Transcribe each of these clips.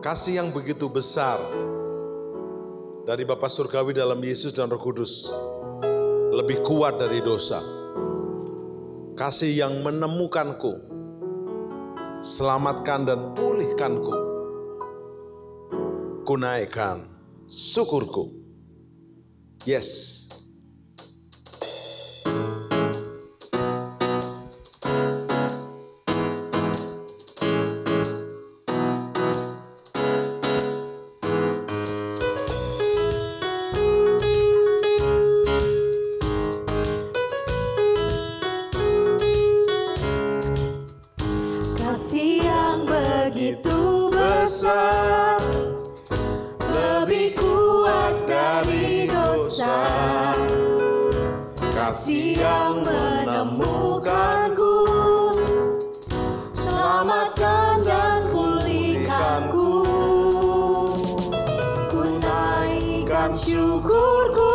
Kasih yang begitu besar dari Bapa Surgawi dalam Yesus dan Roh Kudus lebih kuat dari dosa. Kasih yang menemukanku, selamatkan dan pulihkanku. Kunaikkan syukurku. Yes. Kasih yang begitu besar, lebih kuat dari dosa. Kasih yang menemukanku, selamatkan dan pulihkanku. Ku naikkan syukurku,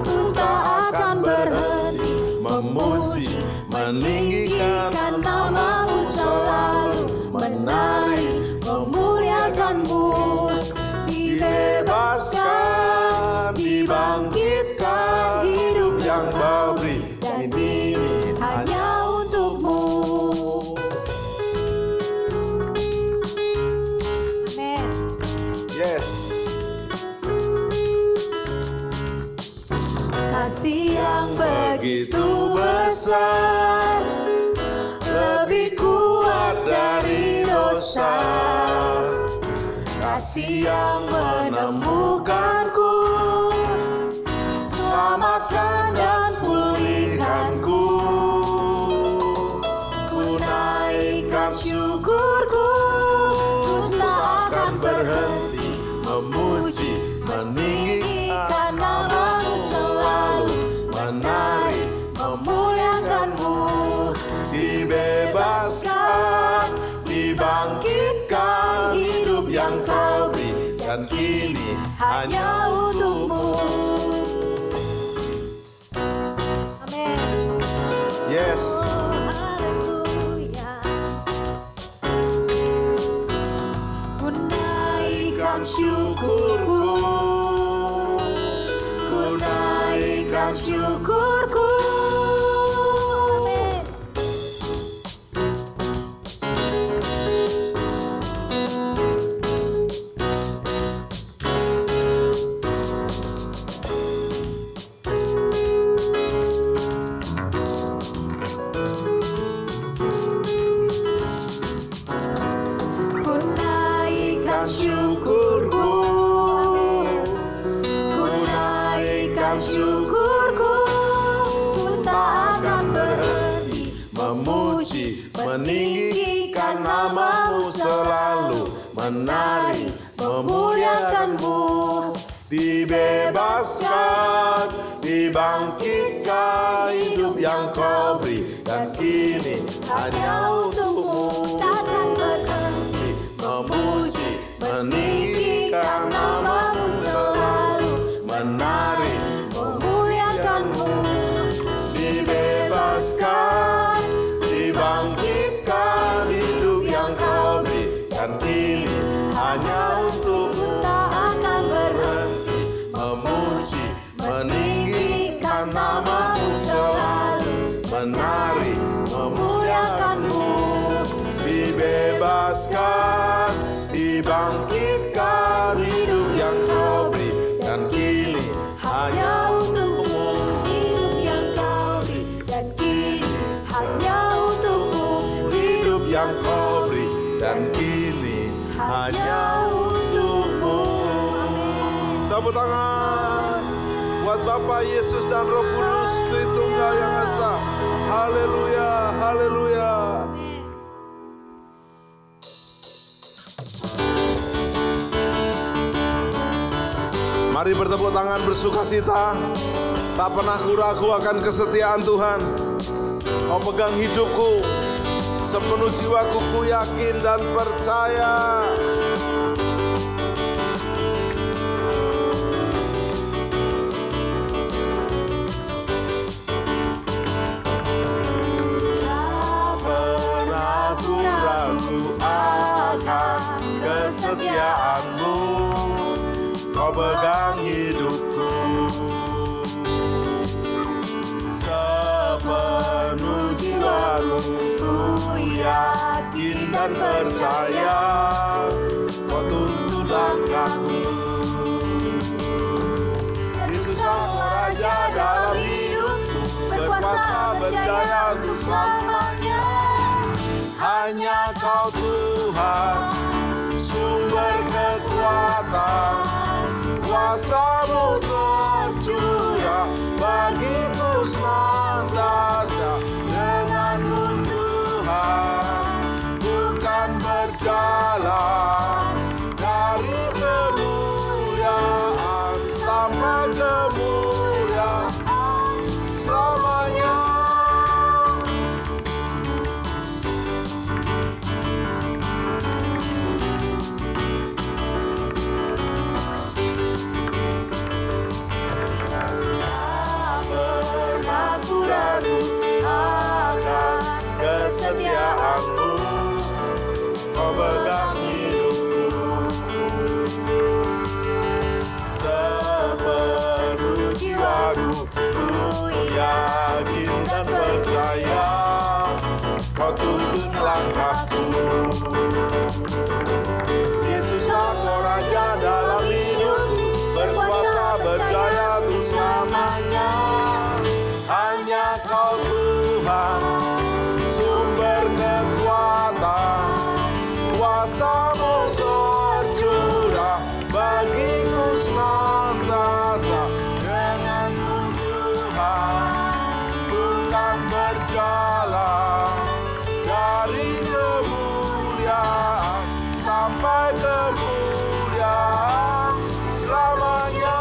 ku tak akan berhenti Memuji, meninggikan namamu selalu, menari, memuliakanmu. Dibebaskan, dibangkitkan, hidup yang baru, dan ini hanya untukmu. Amin. Yes. Kasih yang begitu besar, lebih kuat dari dosa. Kasih yang menemukanku, selamatkan dan pulihkanku. Ku naikkan syukurku, ku tak akan berhenti Memuji, meninggikan namamu selalu, menari, memuliakanmu. dibebaskan, dibangkitkan, hidup yang kau beri, dan kini hanya untukmu. Amin. Yes. Haleluya. Ku naikkan syukurku, ku naikkan syukurku. Amin. Ku naikkan syukurku, ku naikkan syukurku, ku tak akan berhenti Memuji, meninggikan namamu selalu, menari, memuliakanmu. Dibebaskan, dibangkitkan, hidup yang kau beri, dan kini hanya untukmu. takkan berhenti Memuji, meninggikan namamu selalu, menari, memuliakanmu. dibebaskan, dibangkitkan, hidup yang kau beri, dan kini hanya untukmu. Tak akan berhenti Memuji, meninggikan namamu selalu, menari, memuliakanmu. Dibebaskan, dibangkitkan, hidup yang kau beri, dan kini hanya untukmu. hidup yang kau beri, dan kini hanya untukmu. Hidup yang kau beri, dan kini hanya untukmu. Tepuk tangan buat Bapa, Yesus dan Roh Kudus, Tritunggal yang Esa. Haleluya, haleluya. Mari bertepuk tangan bersukacita. Tak pernah ragu akan kesetiaan Tuhan. Kau pegang hidupku, sepenuh jiwaku ku yakin dan percaya. Tak pernah ku ragu akan kesetiaan yakin dan percaya, kau tuntun langkahku. Yesus Kau Raja dalam hidupku, berkuasa berjaya untuk selamanya. Hanya Kau Tuhan, sumber kekuatan, kuasa-Mu tercurah bagiku senantiasa. Denganmu Tuhan, bukan berjalan dari kemuliaan sampai kemuliaan selamanya. Ragu akan kesetiaan-Mu, Kau pegang hidupku. Sepenuh jiwaku, ku yakin dan percaya, Kau tuntun langkahku. Yesus Kau Raja dalam hidupku, berkuasa berjaya untuk selamanya. Hanya Kau Tuhan, sumber kekuatan, kuasa-Mu tercurah bagiku senantiasa. Denganmu Tuhan, bukan berjalan dari kemuliaan sampai kemuliaan selamanya.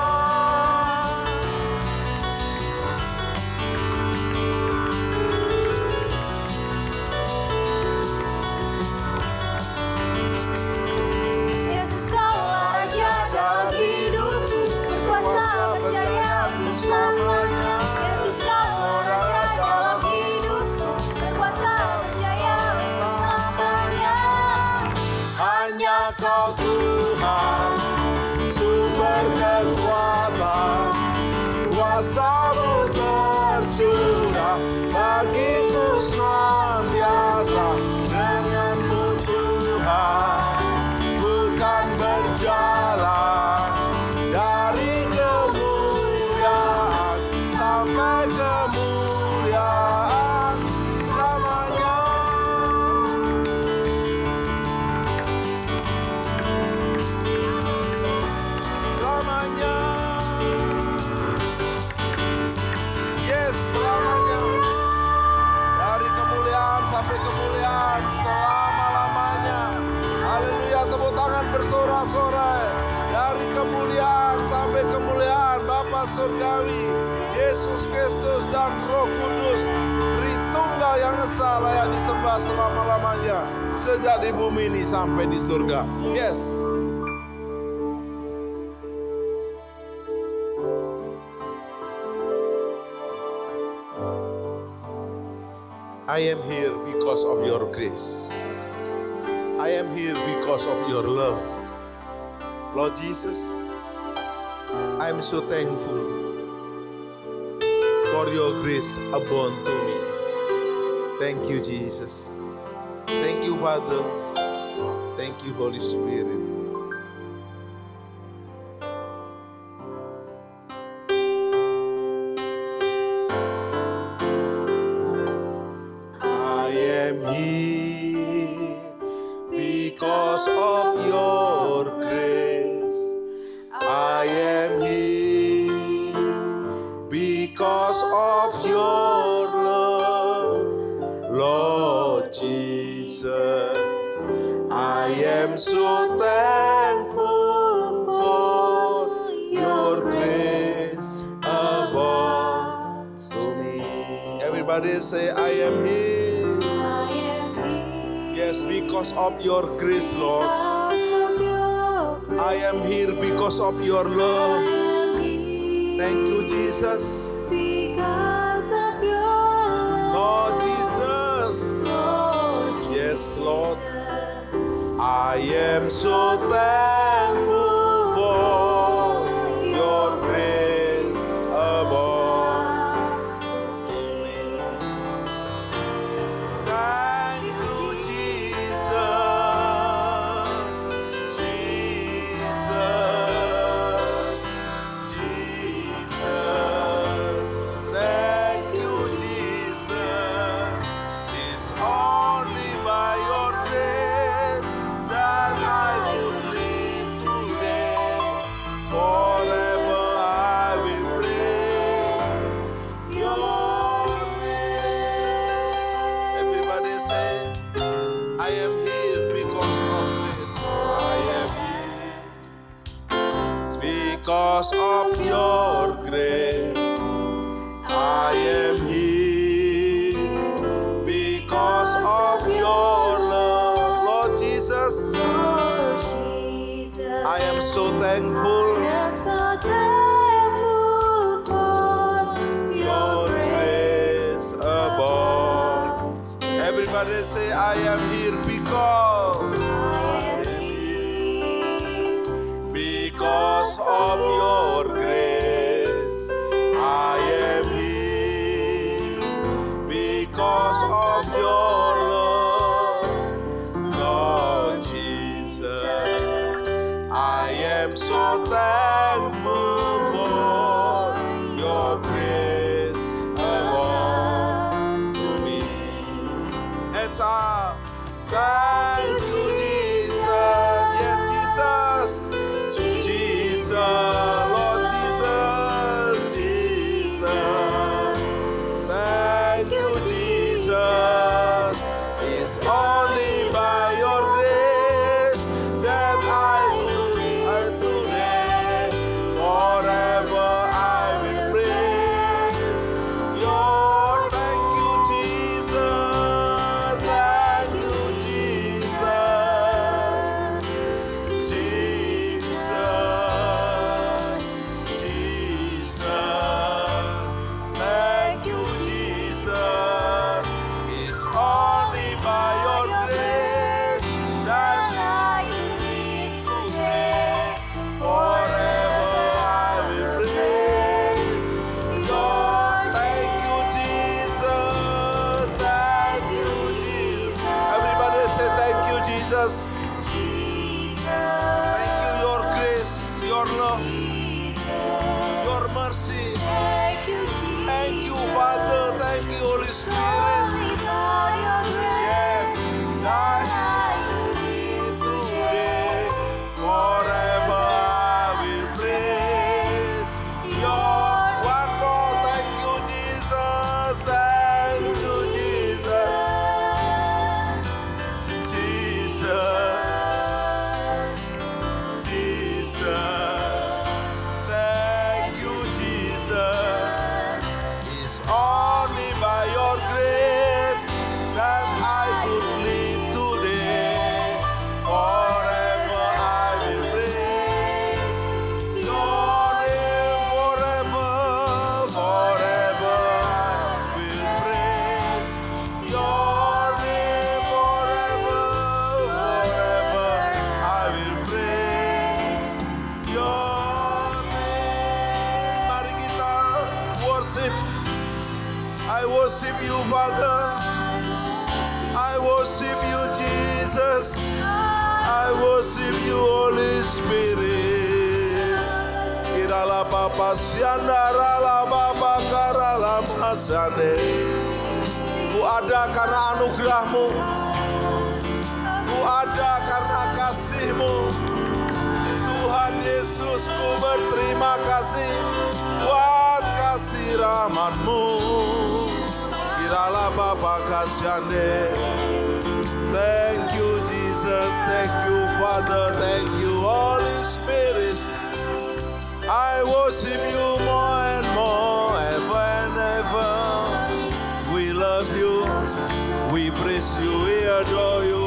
Kau Tuhan, sumber kekuatan, kuasa-Mu tercurah bagiku senantiasa. Denganmu Tuhan, bukan berjalan dari kemuliaan sampai kemuliaan selamanya. Selamanya, dari kemuliaan sampai kemuliaan selama-lamanya. Haleluya, tepuk tangan bersorak-sorai. Dari kemuliaan sampai kemuliaan Bapa Surgawi, Yesus Kristus dan Roh Kudus, Tritunggal yang esa layak disembah selama-lamanya, sejak di bumi ini sampai di surga. Yes. I am here because of your grace. I am here because of your love. Lord Jesus, I am so thankful for your grace abound to me. Thank you, Jesus. Thank you, Father. Thank you, Holy Spirit. Because of your grace, I am here. Because of your love, Lord Jesus, I am so thankful for your grace abound to me. Everybody say, I am here. Yes, because of your grace, Lord. I am here because of your love. Thank you, Jesus. Because of your Lord Jesus. Yes, Lord. I am so thankful for your grace abound to me. Thank I am here because of this. I am here because of your grace. I am here because of your love, Lord Jesus. Lord Jesus, I am so thankful. I am so thankful for your grace Above. Everybody say, I am here because. Because of your grace. I am here because of your love, Lord Jesus. I am so thankful for your grace above to me. It's our thank you, Jesus. Yes, Jesus. Jesus, Lord Jesus. Jesus. Thank you, Jesus. It's only by your grace that I live today. Forever I will praise your. Thank you, Jesus. Thank you, Jesus. Jesus. Jesus. Thank you, Jesus. It's only by your grace that I live today. Forever I will praise your. Thank you, Jesus. Thank you, Jesus. Everybody say thank you, Jesus. Thank you, your grace, your love, your mercy. Thank you, Father. Thank you, Holy Spirit. Yes, that I live today. Forever I will praise your. One more. Thank you, Jesus. Thank you, Jesus. Jesus. Jesus. Thank you, Jesus. It's only by your grace that I could live today. Forever I will praise your name. Forever, forever I will praise your name. Forever, forever I will praise your name. Mari kita worship. I worship you, Father. I worship you, Jesus. I worship you, Holy Spirit. Kirala Papa Siandara la Baba Karala Masane. Ku ada karena anugerahmu. Ku ada karena kasihmu. Tuhan Yesus, ku berterima kasih buat kasih rahmat-Mu. Kirala Bapa Kasyane. Thank you, Jesus. Thank you, Father. Thank you, Holy Spirit. I worship you more and more, ever and ever. We love you. We praise you. We adore you.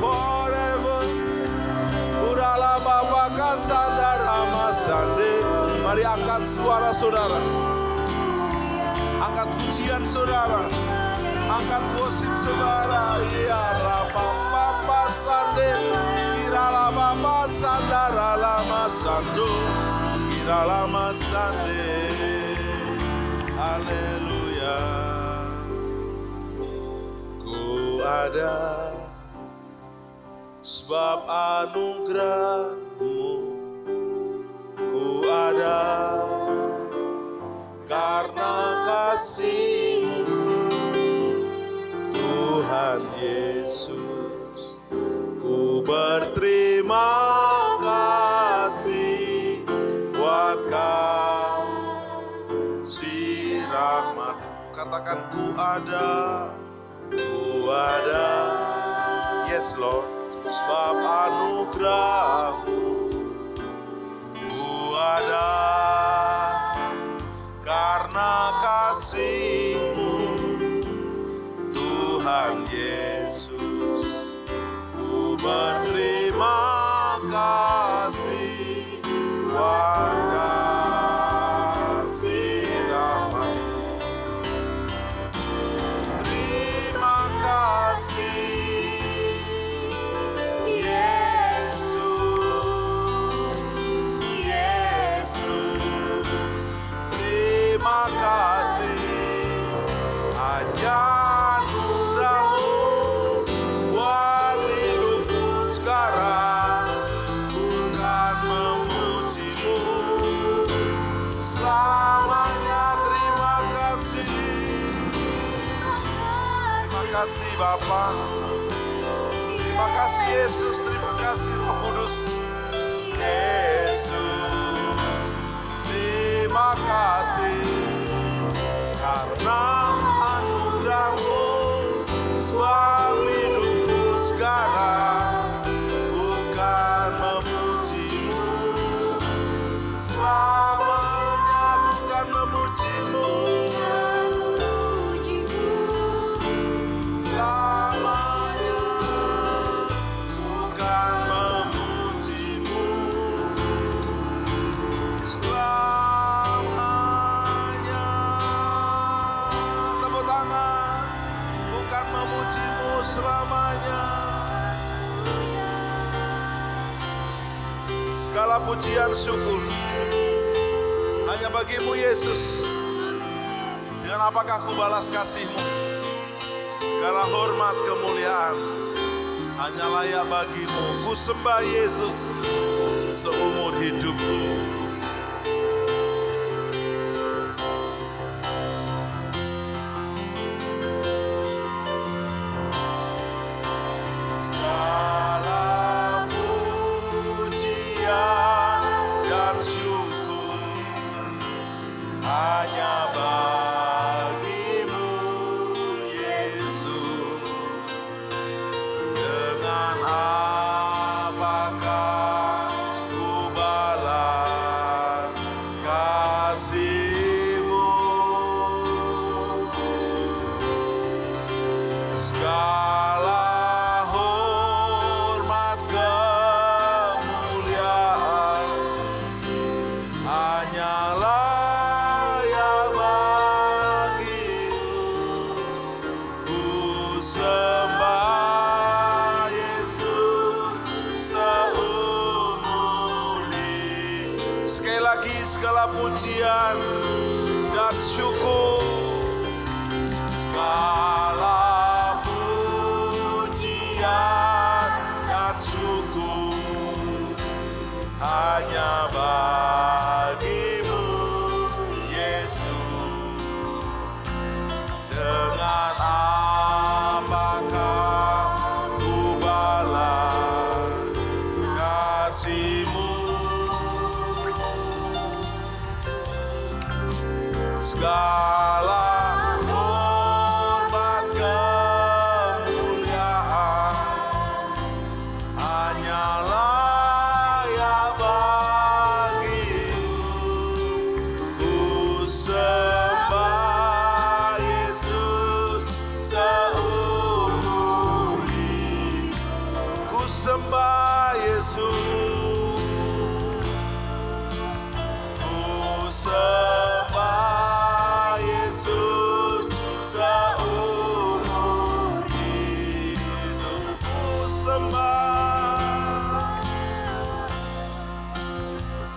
Forever. Urala Bapa Kasandara Masande. Mari angkat suara saudara. Angkat pujian saudara. Angkat worship saudara. Ya Rapa Papa Sande. Kirala Bapa Sandara Lama Sando. Kirala Masande. Haleluya. Ku ada sebab anugerah-Mu. Ku ada karena kasih-Mu, Tuhan Yesus. Ku berterima kasih buat kasih rahmat. Katakan ku ada Yes Lord, sebab anugerah-Mu ku ada, karena kasih-Mu Tuhan Yesus, ku berterima kasih, Tuhan kasih nama. Terima kasih Yesus, Yesus. Terima kasih hanya anugerah-Mu buat hidupku sekarang. Ku kan memuji-Mu selamanya. Terima kasih. Terima kasih Bapa. Terima kasih Yesus. Terima kasih Roh Kudus. Yesus, terima kasih karena anugerah-Mu sebab hidupku sekarang. Ku kan memuji-Mu selamanya. Ku kan memuji-Mu selamanya. Ku kan memuji-Mu selamanya. Tepuk tangan. Ku kan memuji-Mu selamanya. Segala pujian syukur hanya bagi-Mu Yesus. Dengan apakah ku balas kasih-Mu? Segala hormat kemuliaan hanya layak bagi-Mu. Ku sembah Yesus seumur hidupku. Segala pujian dan syukur hanya bagi-Mu Yesus. Dengan apakah ku balas kasih-Mu? Segala hormat kemuliaan hanya layak bagi-Mu. Ku sembah Yesus seumur hidup. Sekali lagi segala pujian dan syukur. Segala pujian dan syukur hanya bagi-Mu Yesus. Dengan apakah ku balas kasih-Mu? Segala hormat kemuliaan hanya layak bagi-Mu. Ku sembah Yesus seumur hidup. Ku sembah Yesus. Ku sembah Yesus seumur hidup. Ku sembah.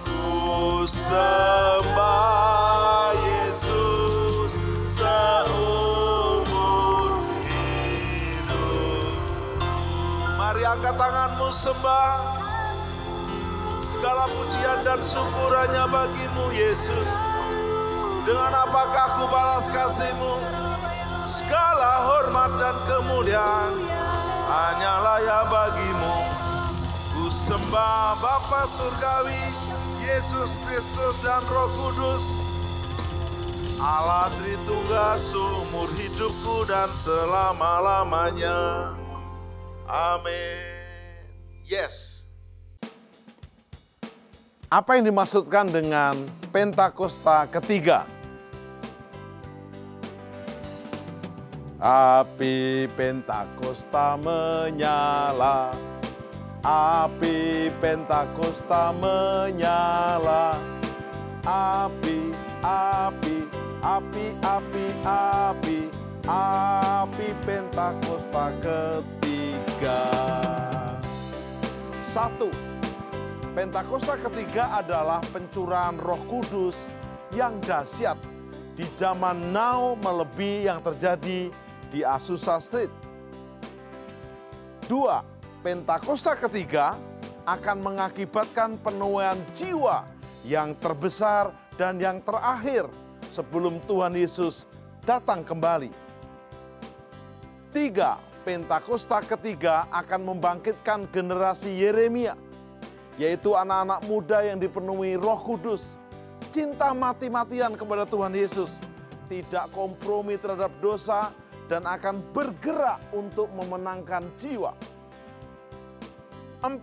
Ku sembah Yesus seumur hidup. Mari angkat tanganmu sembah. Segala pujian dan syukur hanya bagi-Mu Yesus. Dengan apakah ku balas kasih-Mu? Segala hormat dan kemuliaan hanya layak bagi-Mu. Ku sembah Bapa Surgawi, Yesus Kristus dan Roh Kudus, Allah Tritunggal seumur hidupku dan selama-lamanya. Amin. Yes. Apa yang dimaksudkan dengan Pentakosta ketiga? Api Pentakosta menyala, api Pentakosta menyala, api, api, api, api, api, api Pentakosta ketiga. 1. Pentakosta ketiga adalah pencurahan Roh Kudus yang dahsyat di zaman now melebihi yang terjadi di Azusa Street. 2. Pentakosta ketiga akan mengakibatkan penuaian jiwa yang terbesar dan yang terakhir sebelum Tuhan Yesus datang kembali. 3. Pentakosta ketiga akan membangkitkan generasi Yeremia, yaitu anak-anak muda yang dipenuhi Roh Kudus, cinta mati-matian kepada Tuhan Yesus, tidak kompromi terhadap dosa, dan akan bergerak untuk memenangkan jiwa. 4.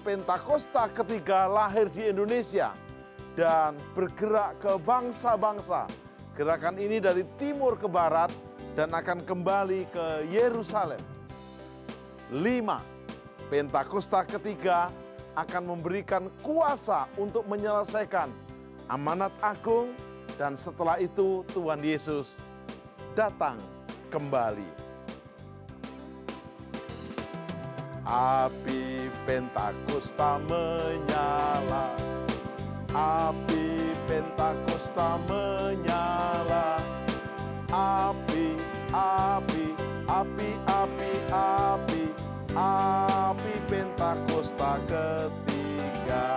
Pentakosta ketiga lahir di Indonesia dan bergerak ke bangsa-bangsa. Gerakan ini dari timur ke barat dan akan kembali ke Yerusalem. 5. Pentakosta ketiga akan memberikan kuasa untuk menyelesaikan amanat agung, dan setelah itu Tuhan Yesus datang kembali. Api Pentakosta menyala, api Pentakosta menyala, api, api, api, api, api, api Pentakosta ketiga,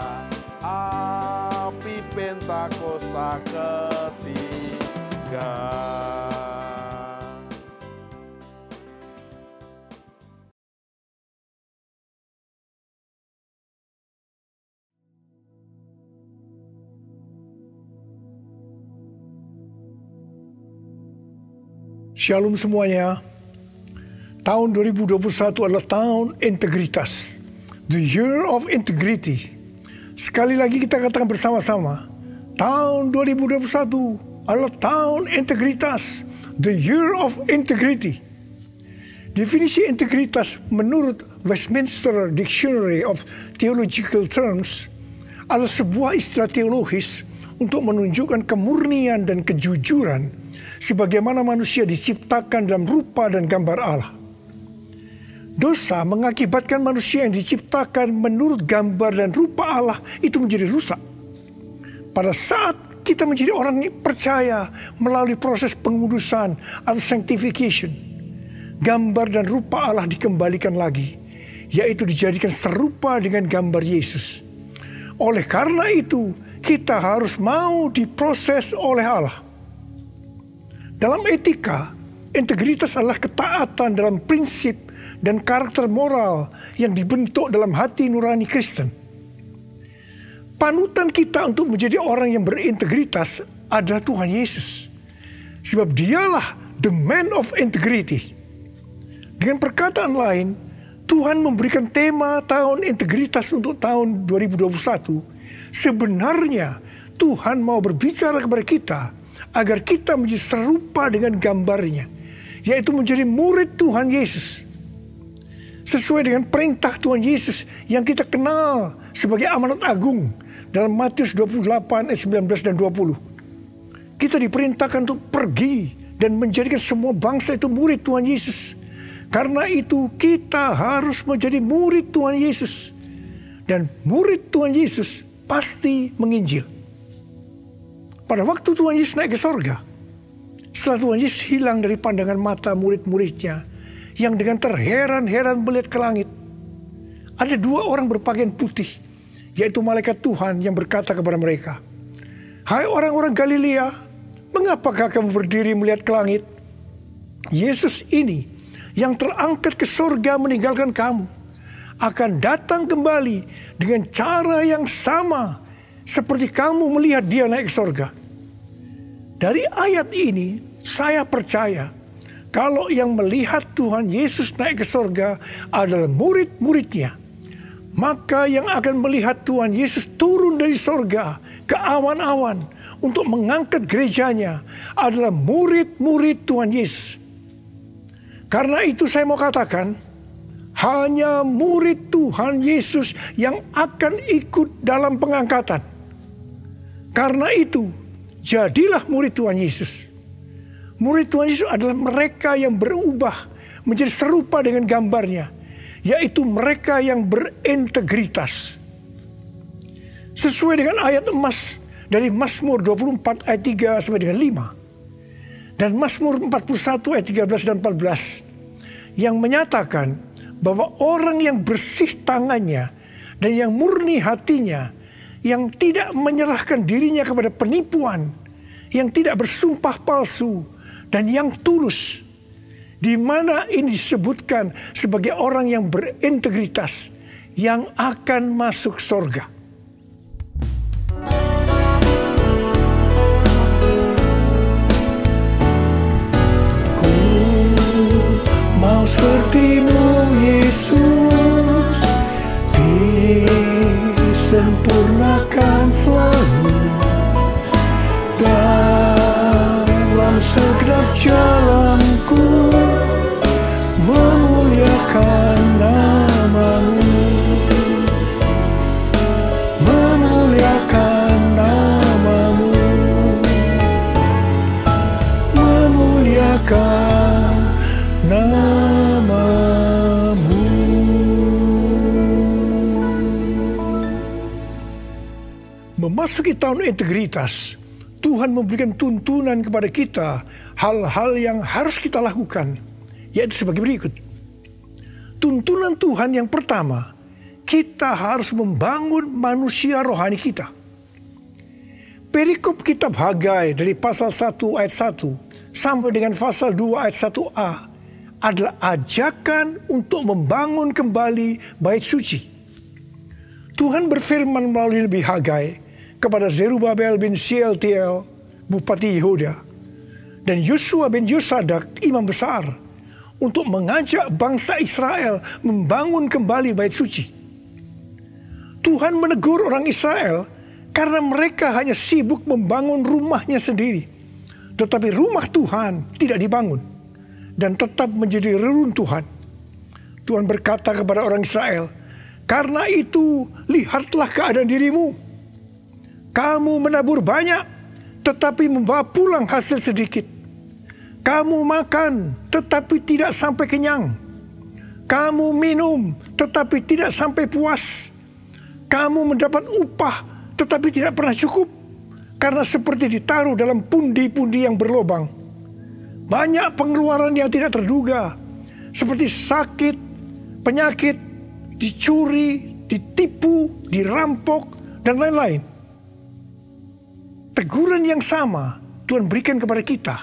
api Pentakosta ketiga. Shalom semuanya. Tahun 2021 adalah tahun integritas. The Year of Integrity. Sekali lagi kita katakan bersama-sama. Tahun 2021 adalah tahun integritas. The Year of Integrity. Definisi integritas menurut Westminster Dictionary of Theological Terms adalah sebuah istilah teologis untuk menunjukkan kemurnian dan kejujuran sebagaimana manusia diciptakan dalam rupa dan gambar Allah. Dosa mengakibatkan manusia yang diciptakan menurut gambar dan rupa Allah itu menjadi rusak. Pada saat kita menjadi orang yang percaya melalui proses pengudusan atau sanctification, gambar dan rupa Allah dikembalikan lagi, yaitu dijadikan serupa dengan gambar Yesus. Oleh karena itu, kita harus mau diproses oleh Allah. Dalam etika, integritas adalah ketaatan dalam prinsip dan karakter moral yang dibentuk dalam hati nurani Kristen. Panutan kita untuk menjadi orang yang berintegritas adalah Tuhan Yesus. Sebab dialah the man of integrity. Dengan perkataan lain, Tuhan memberikan tema tahun integritas untuk tahun 2021. Sebenarnya Tuhan mau berbicara kepada kita agar kita menjadi serupa dengan gambarnya, yaitu menjadi murid Tuhan Yesus. Sesuai dengan perintah Tuhan Yesus yang kita kenal sebagai amanat agung dalam Matius 28 ayat 19 dan 20. Kita diperintahkan untuk pergi dan menjadikan semua bangsa itu murid Tuhan Yesus. Karena itu kita harus menjadi murid Tuhan Yesus. Dan murid Tuhan Yesus pasti menginjil. Pada waktu Tuhan Yesus naik ke sorga, setelah Tuhan Yesus hilang dari pandangan mata murid-muridnya yang dengan terheran-heran melihat ke langit, ada dua orang berpakaian putih, yaitu malaikat Tuhan yang berkata kepada mereka, "Hai orang-orang Galilea, mengapakah kamu berdiri melihat ke langit? Yesus ini yang terangkat ke sorga meninggalkan kamu, akan datang kembali dengan cara yang sama seperti kamu melihat dia naik ke sorga." Dari ayat ini, saya percaya Kalau yang melihat Tuhan Yesus naik ke sorga adalah murid-muridnya, maka yang akan melihat Tuhan Yesus turun dari sorga ke awan-awan untuk mengangkat gerejanya adalah murid-murid Tuhan Yesus. Karena itu saya mau katakan, hanya murid Tuhan Yesus yang akan ikut dalam pengangkatan. Karena itu, jadilah murid Tuhan Yesus. Murid Tuhan Yesus adalah mereka yang berubah menjadi serupa dengan gambarnya, yaitu mereka yang berintegritas. Sesuai dengan ayat emas dari Mazmur 24 ayat 3 sampai dengan 5. Dan Mazmur 41 ayat 13 dan 14 yang menyatakan bahwa orang yang bersih tangannya dan yang murni hatinya, yang tidak menyerahkan dirinya kepada penipuan, yang tidak bersumpah palsu, dan yang tulus, di mana ini disebutkan sebagai orang yang berintegritas yang akan masuk surga. Ku mau seperti-Mu Yesus, disempurnakan selalu dalam segenap jalanku, memuliakan nama-Mu, memuliakan nama-Mu, memuliakan nama-Mu. Memasuki tahun integritas, Tuhan memberikan tuntunan kepada kita hal-hal yang harus kita lakukan, yaitu sebagai berikut. Tuntunan Tuhan yang pertama, kita harus membangun manusia rohani kita. Perikop kitab Hagai dari pasal 1 ayat 1 sampai dengan pasal 2 ayat 1a adalah ajakan untuk membangun kembali bait suci. Tuhan berfirman melalui Nabi Hagai kepada Zerubabel bin Shealtiel, Bupati Yehuda, dan Yosua bin Yosadak, imam besar, untuk mengajak bangsa Israel membangun kembali bait suci. Tuhan menegur orang Israel karena mereka hanya sibuk membangun rumahnya sendiri, tetapi rumah Tuhan tidak dibangun dan tetap menjadi reruntuhan. Tuhan berkata kepada orang Israel, "Karena itu lihatlah keadaan dirimu. Kamu menabur banyak, tetapi membawa pulang hasil sedikit. Kamu makan, tetapi tidak sampai kenyang. Kamu minum, tetapi tidak sampai puas. Kamu mendapat upah, tetapi tidak pernah cukup, karena seperti ditaruh dalam pundi-pundi yang berlobang. Banyak pengeluaran yang tidak terduga, seperti sakit, penyakit, dicuri, ditipu, dirampok, dan lain-lain." Teguran yang sama Tuhan berikan kepada kita.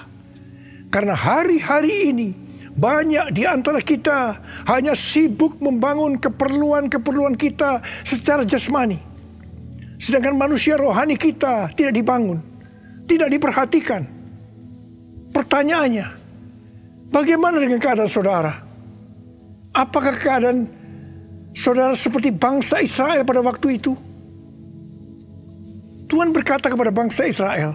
Karena hari-hari ini banyak di antara kita hanya sibuk membangun keperluan-keperluan kita secara jasmani. Sedangkan manusia rohani kita tidak dibangun, tidak diperhatikan. Pertanyaannya, bagaimana dengan keadaan saudara? Apakah keadaan saudara seperti bangsa Israel pada waktu itu? Tuhan berkata kepada bangsa Israel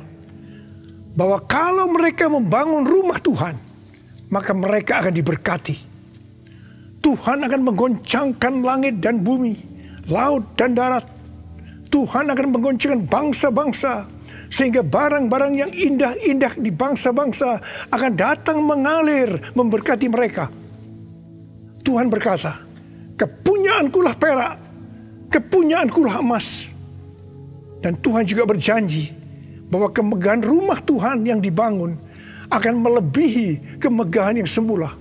bahwa kalau mereka membangun rumah Tuhan, maka mereka akan diberkati. Tuhan akan menggoncangkan langit dan bumi, laut dan darat. Tuhan akan menggoncangkan bangsa-bangsa, sehingga barang-barang yang indah-indah di bangsa-bangsa akan datang mengalir memberkati mereka. Tuhan berkata, "Kepunyaankulah perak, kepunyaankulah emas." Dan Tuhan juga berjanji bahwa kemegahan rumah Tuhan yang dibangun akan melebihi kemegahan yang semula.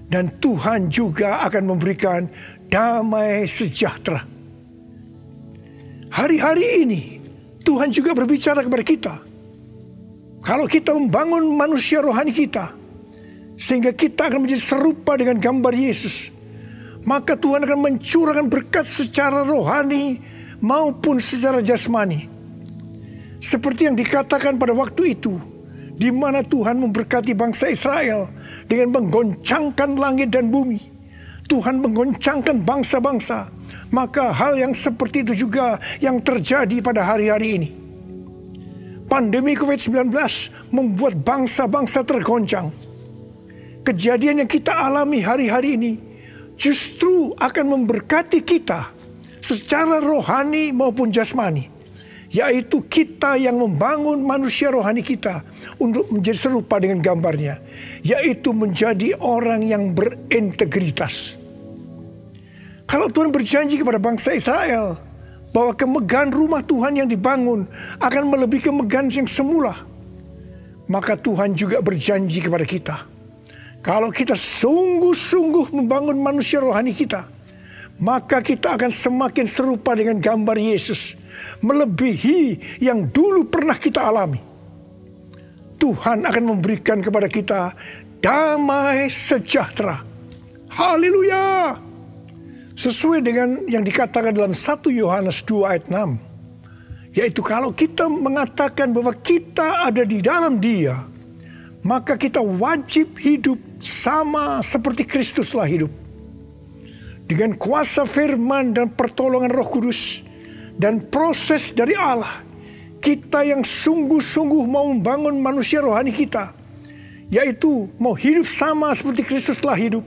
Dan Tuhan juga akan memberikan damai sejahtera. Hari-hari ini Tuhan juga berbicara kepada kita. Kalau kita membangun manusia rohani kita, sehingga kita akan menjadi serupa dengan gambar Yesus, maka Tuhan akan mencurahkan berkat secara rohani maupun secara jasmani. Seperti yang dikatakan pada waktu itu di mana Tuhan memberkati bangsa Israel dengan menggoncangkan langit dan bumi. Tuhan menggoncangkan bangsa-bangsa. Maka hal yang seperti itu juga yang terjadi pada hari-hari ini. Pandemi COVID-19 membuat bangsa-bangsa tergoncang. Kejadian yang kita alami hari-hari ini justru akan memberkati kita secara rohani maupun jasmani. Yaitu kita yang membangun manusia rohani kita untuk menjadi serupa dengan gambarnya. Yaitu menjadi orang yang berintegritas. Kalau Tuhan berjanji kepada bangsa Israel bahwa kemegahan rumah Tuhan yang dibangun akan melebihi kemegahan yang semula, maka Tuhan juga berjanji kepada kita. Kalau kita sungguh-sungguh membangun manusia rohani kita, maka kita akan semakin serupa dengan gambar Yesus, melebihi yang dulu pernah kita alami. Tuhan akan memberikan kepada kita damai sejahtera. Haleluya! Sesuai dengan yang dikatakan dalam 1 Yohanes 2 ayat 6. Yaitu kalau kita mengatakan bahwa kita ada di dalam Dia, maka kita wajib hidup sama seperti Kristus telah hidup. Dengan kuasa firman dan pertolongan Roh Kudus dan proses dari Allah, kita yang sungguh-sungguh mau membangun manusia rohani kita, yaitu mau hidup sama seperti Kristus telah hidup,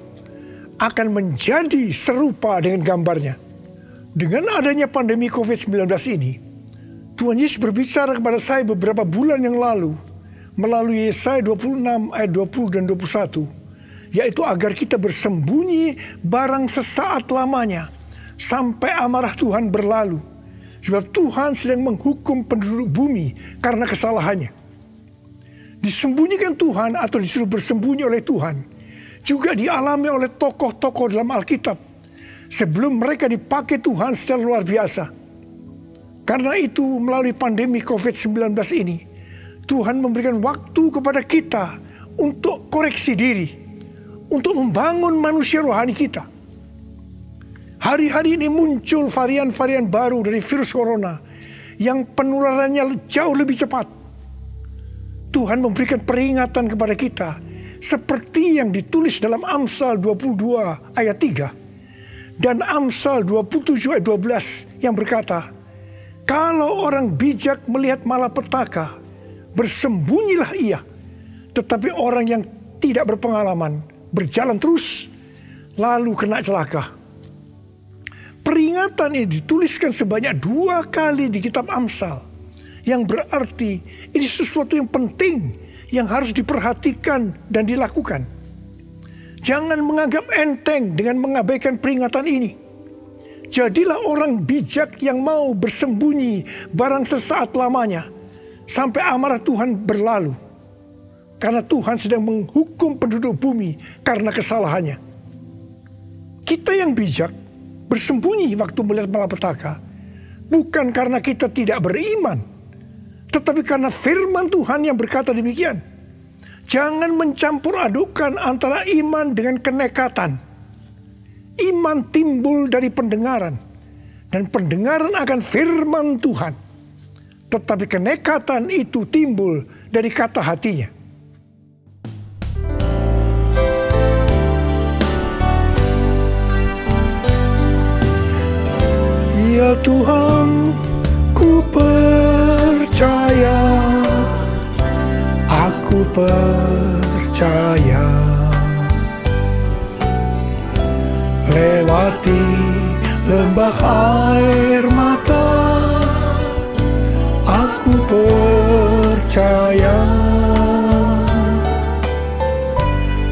akan menjadi serupa dengan gambarnya. Dengan adanya pandemi COVID-19 ini, Tuhan Yesus berbicara kepada saya beberapa bulan yang lalu melalui Yesaya 26 ayat 20 dan 21, yaitu agar kita bersembunyi barang sesaat lamanya sampai amarah Tuhan berlalu, sebab Tuhan sedang menghukum penduduk bumi karena kesalahannya. Disembunyikan Tuhan atau disuruh bersembunyi oleh Tuhan juga dialami oleh tokoh-tokoh dalam Alkitab sebelum mereka dipakai Tuhan secara luar biasa. Karena itu melalui pandemi COVID-19 ini, Tuhan memberikan waktu kepada kita untuk koreksi diri, untuk membangun manusia rohani kita. Hari-hari ini muncul varian-varian baru dari virus corona yang penularannya jauh lebih cepat. Tuhan memberikan peringatan kepada kita seperti yang ditulis dalam Amsal 22 ayat 3 dan Amsal 27 ayat 12 yang berkata, kalau orang bijak melihat malapetaka, bersembunyilah ia. Tetapi orang yang tidak berpengalaman berjalan terus, lalu kena celaka. Peringatan ini dituliskan sebanyak 2 kali di kitab Amsal, yang berarti ini sesuatu yang penting yang harus diperhatikan dan dilakukan. Jangan menganggap enteng dengan mengabaikan peringatan ini. Jadilah orang bijak yang mau bersembunyi barang sesaat lamanya sampai amarah Tuhan berlalu. Karena Tuhan sedang menghukum penduduk bumi karena kesalahannya. Kita yang bijak bersembunyi waktu melihat malapetaka bukan karena kita tidak beriman, tetapi karena firman Tuhan yang berkata demikian. Jangan mencampur adukan antara iman dengan kenekatan. Iman timbul dari pendengaran, dan pendengaran akan firman Tuhan. Tetapi kenekatan itu timbul dari kata hatinya. Ya Tuhan, ku percaya, aku percaya. Lewati lembah air mata, aku percaya.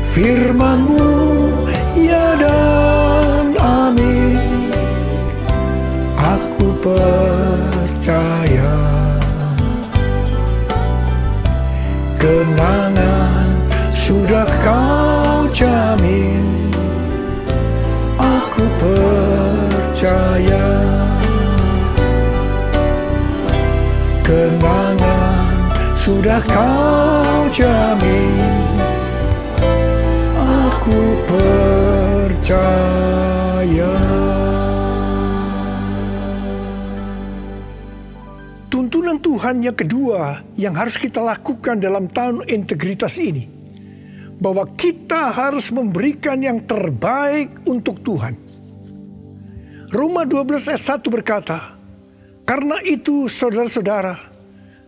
Firman-Mu ya dan amin, aku percaya. Kenangan sudah Kau jamin, aku percaya. Kenangan sudah Kau jamin, aku percaya. Tuntunan Panggilan Tuhan yang kedua yang harus kita lakukan dalam tahun integritas ini, bahwa kita harus memberikan yang terbaik untuk Tuhan. Roma 12 ayat 1 berkata, "Karena itu saudara-saudara,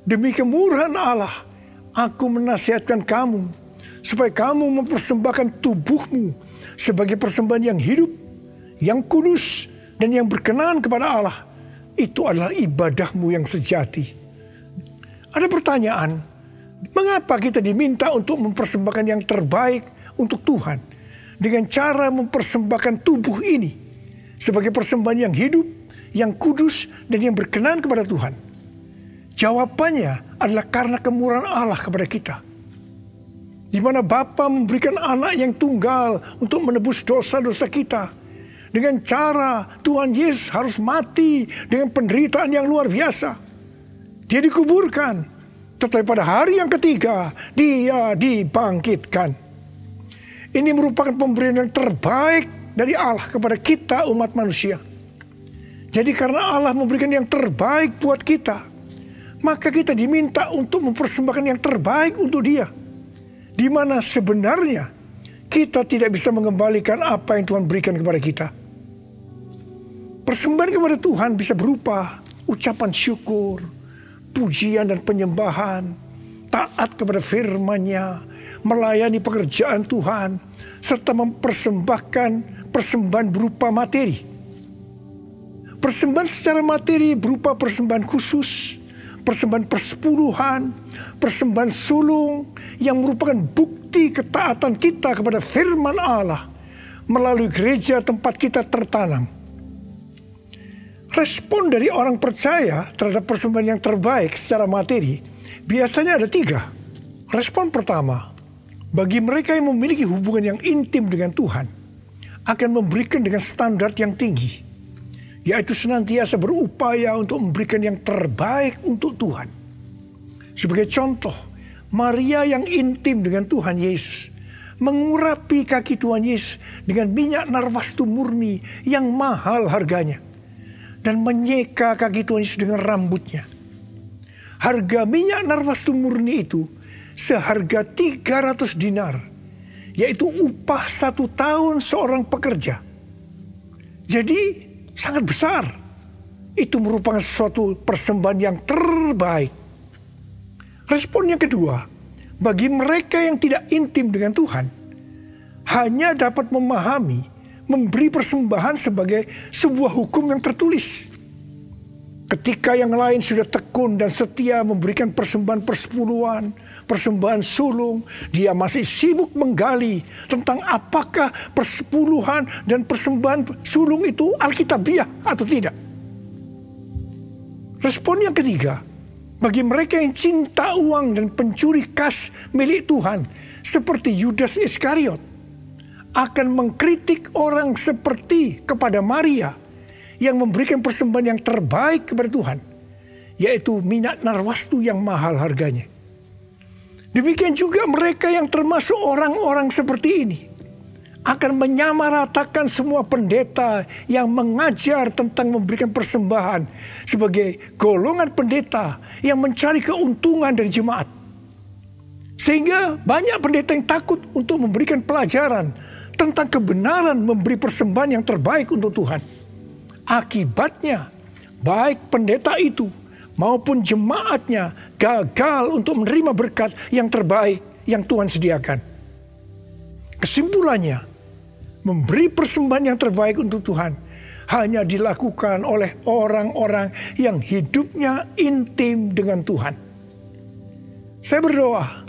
demi kemurahan Allah, aku menasihatkan kamu, supaya kamu mempersembahkan tubuhmu sebagai persembahan yang hidup, yang kudus, dan yang berkenan kepada Allah. Itu adalah ibadahmu yang sejati." Ada pertanyaan, mengapa kita diminta untuk mempersembahkan yang terbaik untuk Tuhan dengan cara mempersembahkan tubuh ini sebagai persembahan yang hidup, yang kudus, dan yang berkenan kepada Tuhan? Jawabannya adalah karena kemurahan Allah kepada kita, di mana Bapa memberikan anak yang tunggal untuk menebus dosa-dosa kita. Dengan cara Tuhan Yesus harus mati dengan penderitaan yang luar biasa. Dia dikuburkan, tetapi pada hari yang ketiga dia dibangkitkan. Ini merupakan pemberian yang terbaik dari Allah kepada kita umat manusia. Jadi karena Allah memberikan yang terbaik buat kita, maka kita diminta untuk mempersembahkan yang terbaik untuk Dia. Di mana sebenarnya kita tidak bisa mengembalikan apa yang Tuhan berikan kepada kita. Persembahan kepada Tuhan bisa berupa ucapan syukur, pujian dan penyembahan, taat kepada firman-Nya, melayani pekerjaan Tuhan, serta mempersembahkan persembahan berupa materi. Persembahan secara materi berupa persembahan khusus, persembahan persepuluhan, persembahan sulung yang merupakan bukti ketaatan kita kepada firman Allah melalui gereja tempat kita tertanam. Respon dari orang percaya terhadap persembahan yang terbaik secara materi biasanya ada 3. Respon pertama, bagi mereka yang memiliki hubungan yang intim dengan Tuhan, akan memberikan dengan standar yang tinggi, yaitu senantiasa berupaya untuk memberikan yang terbaik untuk Tuhan. Sebagai contoh, Maria yang intim dengan Tuhan Yesus mengurapi kaki Tuhan Yesus dengan minyak narwastu murni yang mahal harganya, dan menyeka kaki Tuhan Yesus dengan rambutnya. Harga minyak narwastu murni itu seharga 300 dinar, yaitu upah 1 tahun seorang pekerja. Jadi sangat besar. Itu merupakan suatu persembahan yang terbaik. Respon yang kedua, bagi mereka yang tidak intim dengan Tuhan, hanya dapat memahami memberi persembahan sebagai sebuah hukum yang tertulis. Ketika yang lain sudah tekun dan setia memberikan persembahan persepuluhan, persembahan sulung, dia masih sibuk menggali tentang apakah persepuluhan dan persembahan sulung itu alkitabiah atau tidak. Respon yang ketiga, bagi mereka yang cinta uang dan pencuri kas milik Tuhan, seperti Yudas Iskariot, akan mengkritik orang seperti kepada Maria yang memberikan persembahan yang terbaik kepada Tuhan, yaitu minyak narwastu yang mahal harganya. Demikian juga mereka yang termasuk orang-orang seperti ini akan menyamaratakan semua pendeta yang mengajar tentang memberikan persembahan sebagai golongan pendeta yang mencari keuntungan dari jemaat. Sehingga banyak pendeta yang takut untuk memberikan pelajaran tentang kebenaran memberi persembahan yang terbaik untuk Tuhan. Akibatnya, baik pendeta itu maupun jemaatnya gagal untuk menerima berkat yang terbaik yang Tuhan sediakan. Kesimpulannya, memberi persembahan yang terbaik untuk Tuhan hanya dilakukan oleh orang-orang yang hidupnya intim dengan Tuhan. Saya berdoa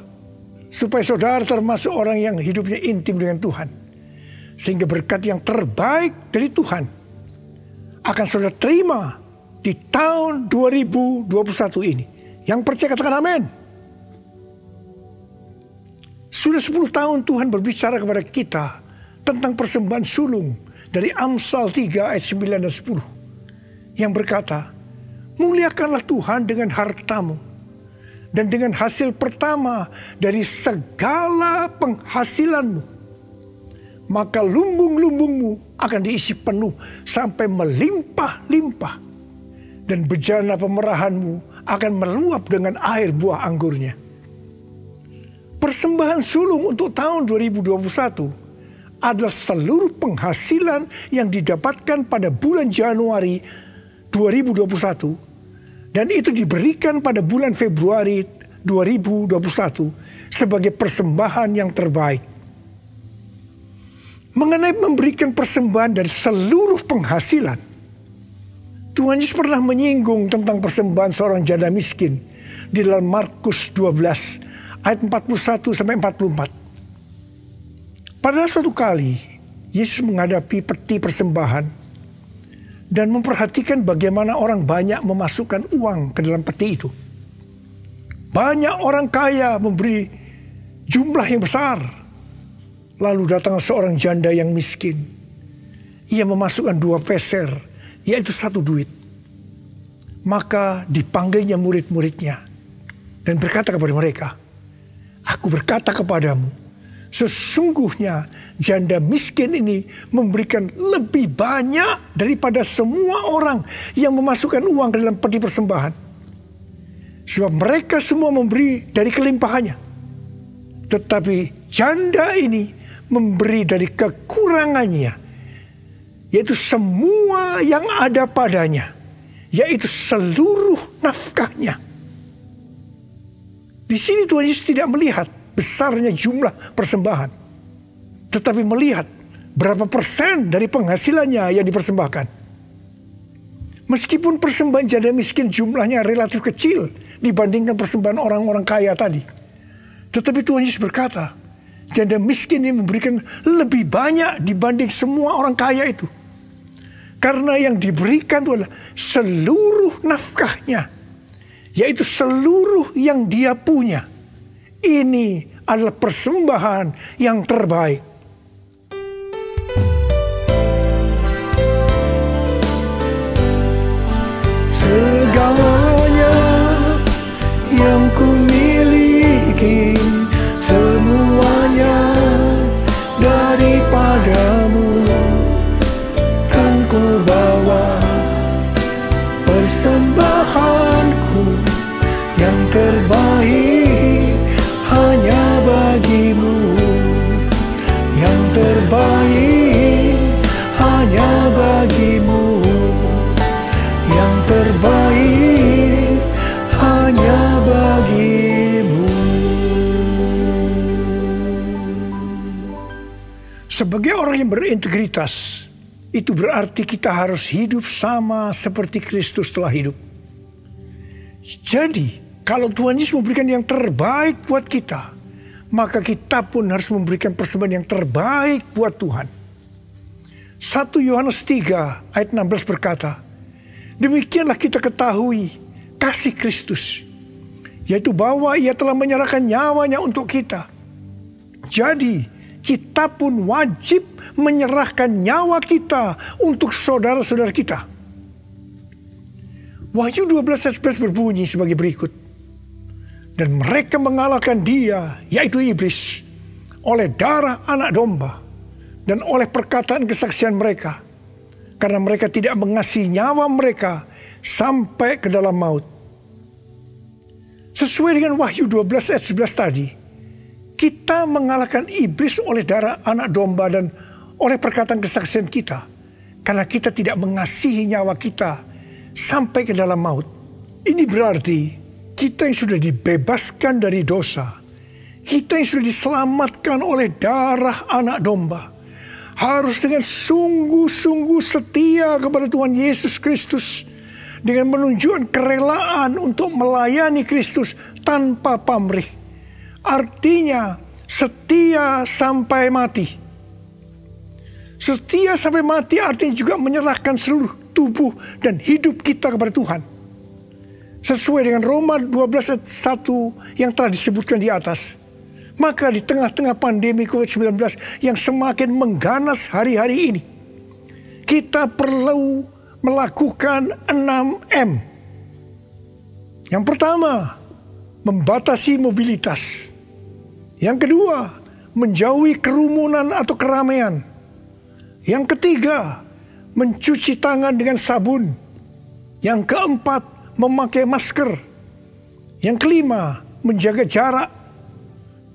supaya saudara termasuk orang yang hidupnya intim dengan Tuhan, sehingga berkat yang terbaik dari Tuhan akan saudara terima di tahun 2021 ini. Yang percaya katakan amin. Sudah 10 tahun Tuhan berbicara kepada kita tentang persembahan sulung dari Amsal 3 ayat 9 dan 10. Yang berkata, muliakanlah Tuhan dengan hartamu dan dengan hasil pertama dari segala penghasilanmu. Maka lumbung-lumbungmu akan diisi penuh sampai melimpah-limpah. Dan bejana pemerahanmu akan meluap dengan air buah anggurnya. Persembahan sulung untuk tahun 2021 adalah seluruh penghasilan yang didapatkan pada bulan Januari 2021 dan itu diberikan pada bulan Februari 2021 sebagai persembahan yang terbaik. Mengenai memberikan persembahan dari seluruh penghasilan, Tuhan Yesus pernah menyinggung tentang persembahan seorang janda miskin di dalam Markus 12 ayat 41 sampai 44. Pada suatu kali, Yesus menghadapi peti persembahan dan memperhatikan bagaimana orang banyak memasukkan uang ke dalam peti itu. Banyak orang kaya memberi jumlah yang besar. Lalu datang seorang janda yang miskin. Ia memasukkan 2 peser, yaitu 1 duit. Maka dipanggilnya murid-muridnya dan berkata kepada mereka, "Aku berkata kepadamu, sesungguhnya janda miskin ini memberikan lebih banyak daripada semua orang yang memasukkan uang ke dalam peti persembahan. Sebab mereka semua memberi dari kelimpahannya. Tetapi janda ini memberi dari kekurangannya, yaitu semua yang ada padanya, yaitu seluruh nafkahnya." Di sini Tuhan Yesus tidak melihat besarnya jumlah persembahan, tetapi melihat berapa persen dari penghasilannya yang dipersembahkan. Meskipun persembahan janda miskin jumlahnya relatif kecil dibandingkan persembahan orang-orang kaya tadi, tetapi Tuhan Yesus berkata, janda miskin ini memberikan lebih banyak dibanding semua orang kaya itu. Karena yang diberikan itu adalah seluruh nafkahnya, yaitu seluruh yang dia punya. Ini adalah persembahan yang terbaik. Segalanya yang ku miliki, semuanya daripadamu, kan ku bawa persembahanku yang terbaik hanya bagimu, yang terbaik hanya bagimu, yang terbaik hanya bagimu. Sebagai orang yang berintegritas, itu berarti kita harus hidup sama seperti Kristus telah hidup. Jadi, kalau Tuhan Yesus memberikan yang terbaik buat kita, maka kita pun harus memberikan persembahan yang terbaik buat Tuhan. 1 Yohanes 3 ayat 16 berkata, "Demikianlah kita ketahui kasih Kristus, yaitu bahwa Ia telah menyerahkan nyawanya untuk kita. Jadi, kita pun wajib menyerahkan nyawa kita untuk saudara-saudara kita." Wahyu 12 ayat 11 berbunyi sebagai berikut. "Dan mereka mengalahkan dia, yaitu iblis, oleh darah anak domba dan oleh perkataan kesaksian mereka. Karena mereka tidak mengasihi nyawa mereka sampai ke dalam maut." Sesuai dengan Wahyu 12 ayat 11 tadi, kita mengalahkan iblis oleh darah anak domba dan oleh perkataan kesaksian kita. Karena kita tidak mengasihi nyawa kita sampai ke dalam maut. Ini berarti kita yang sudah dibebaskan dari dosa, kita yang sudah diselamatkan oleh darah anak domba, harus dengan sungguh-sungguh setia kepada Tuhan Yesus Kristus, dengan menunjukkan kerelaan untuk melayani Kristus tanpa pamrih. Artinya setia sampai mati. Setia sampai mati artinya juga menyerahkan seluruh tubuh dan hidup kita kepada Tuhan. Sesuai dengan Roma 12 ayat 1 yang telah disebutkan di atas. Maka di tengah-tengah pandemi COVID-19 yang semakin mengganas hari-hari ini, kita perlu melakukan 6M. Yang pertama, membatasi mobilitas. Yang kedua, menjauhi kerumunan atau keramaian. Yang ketiga, mencuci tangan dengan sabun. Yang keempat, memakai masker. Yang kelima, menjaga jarak.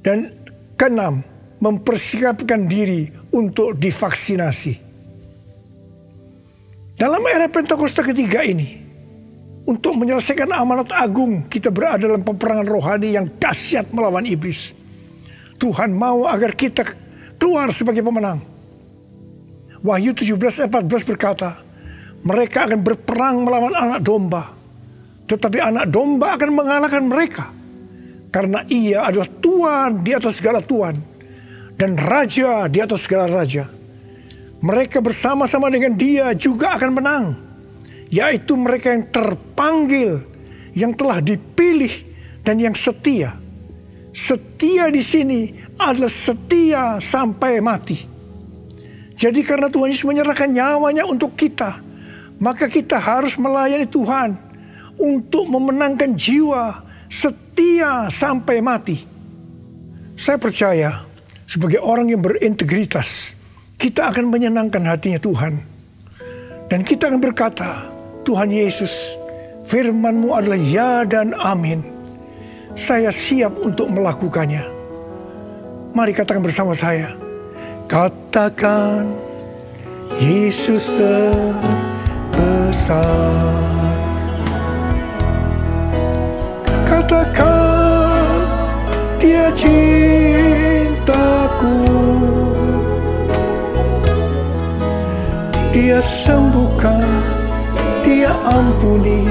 Dan keenam, mempersiapkan diri untuk divaksinasi. Dalam era Pentakosta ketiga ini, untuk menyelesaikan amanat agung, kita berada dalam peperangan rohani yang dahsyat melawan iblis. Tuhan mau agar kita keluar sebagai pemenang. Wahyu 17:14 berkata, mereka akan berperang melawan anak domba, tetapi anak domba akan mengalahkan mereka, karena ia adalah Tuhan di atas segala Tuhan dan Raja di atas segala Raja. Mereka bersama-sama dengan dia juga akan menang, yaitu mereka yang terpanggil, yang telah dipilih, dan yang setia. Setia di sini adalah setia sampai mati. Jadi karena Tuhan Yesus menyerahkan nyawanya untuk kita, maka kita harus melayani Tuhan untuk memenangkan jiwa, setia sampai mati. Saya percaya sebagai orang yang berintegritas, kita akan menyenangkan hatinya Tuhan. Dan kita akan berkata, Tuhan Yesus, firman-Mu adalah ya dan amin. Saya siap untuk melakukannya. Mari katakan bersama saya. Katakan, Yesus terbesar. Katakan, Dia cintaku. Dia sembuhkan, Dia ampuni,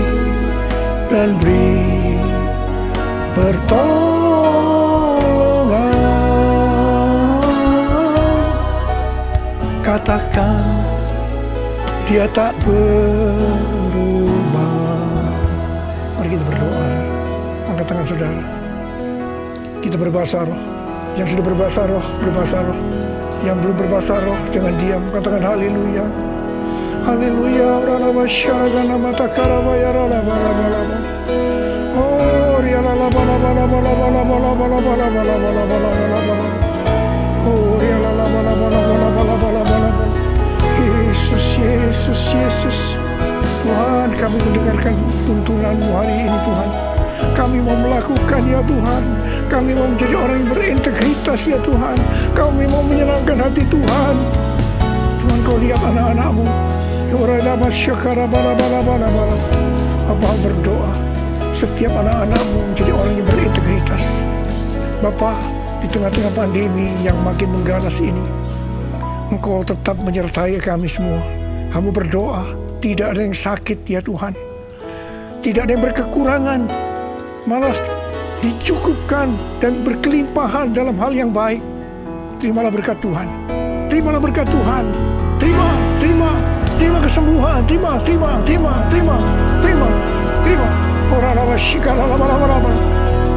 dan beri pertolongan. Katakan, Dia tak berubah. Mari kita berdoa. Angkat tangan saudara. Kita berbahasa roh. Yang sudah berbahasa roh, berbahasa roh. Yang belum berbahasa roh, jangan diam. Katakan haleluya. Haleluya. Ralaba syaragana matakarabaya ralaba laba laba. Oh, rialala bala bala bala bala bala bala bala bala bala bala bala bala. Oh, rialala bala bala bala bala bala bala bala. Yesus, Yesus, Yesus. Tuhan, kami mendengarkan tuntunan-Mu hari ini, Tuhan. Kami mau melakukan, ya Tuhan. Kami mau menjadi orang yang berintegritas, ya Tuhan. Kami mau menyenangkan hati Tuhan. Tuhan, Kau lihat anak-anak-Mu. Bapa berdoa, setiap anak-anak-Mu menjadi orang yang berintegritas. Bapa, di tengah-tengah pandemi yang makin mengganas ini, Engkau tetap menyertai kami semua. Hamba berdoa, tidak ada yang sakit, ya Tuhan. Tidak ada yang berkekurangan, malah dicukupkan dan berkelimpahan dalam hal yang baik. Terimalah berkat Tuhan. Terimalah berkat Tuhan. Terima kesembuhan. Terima.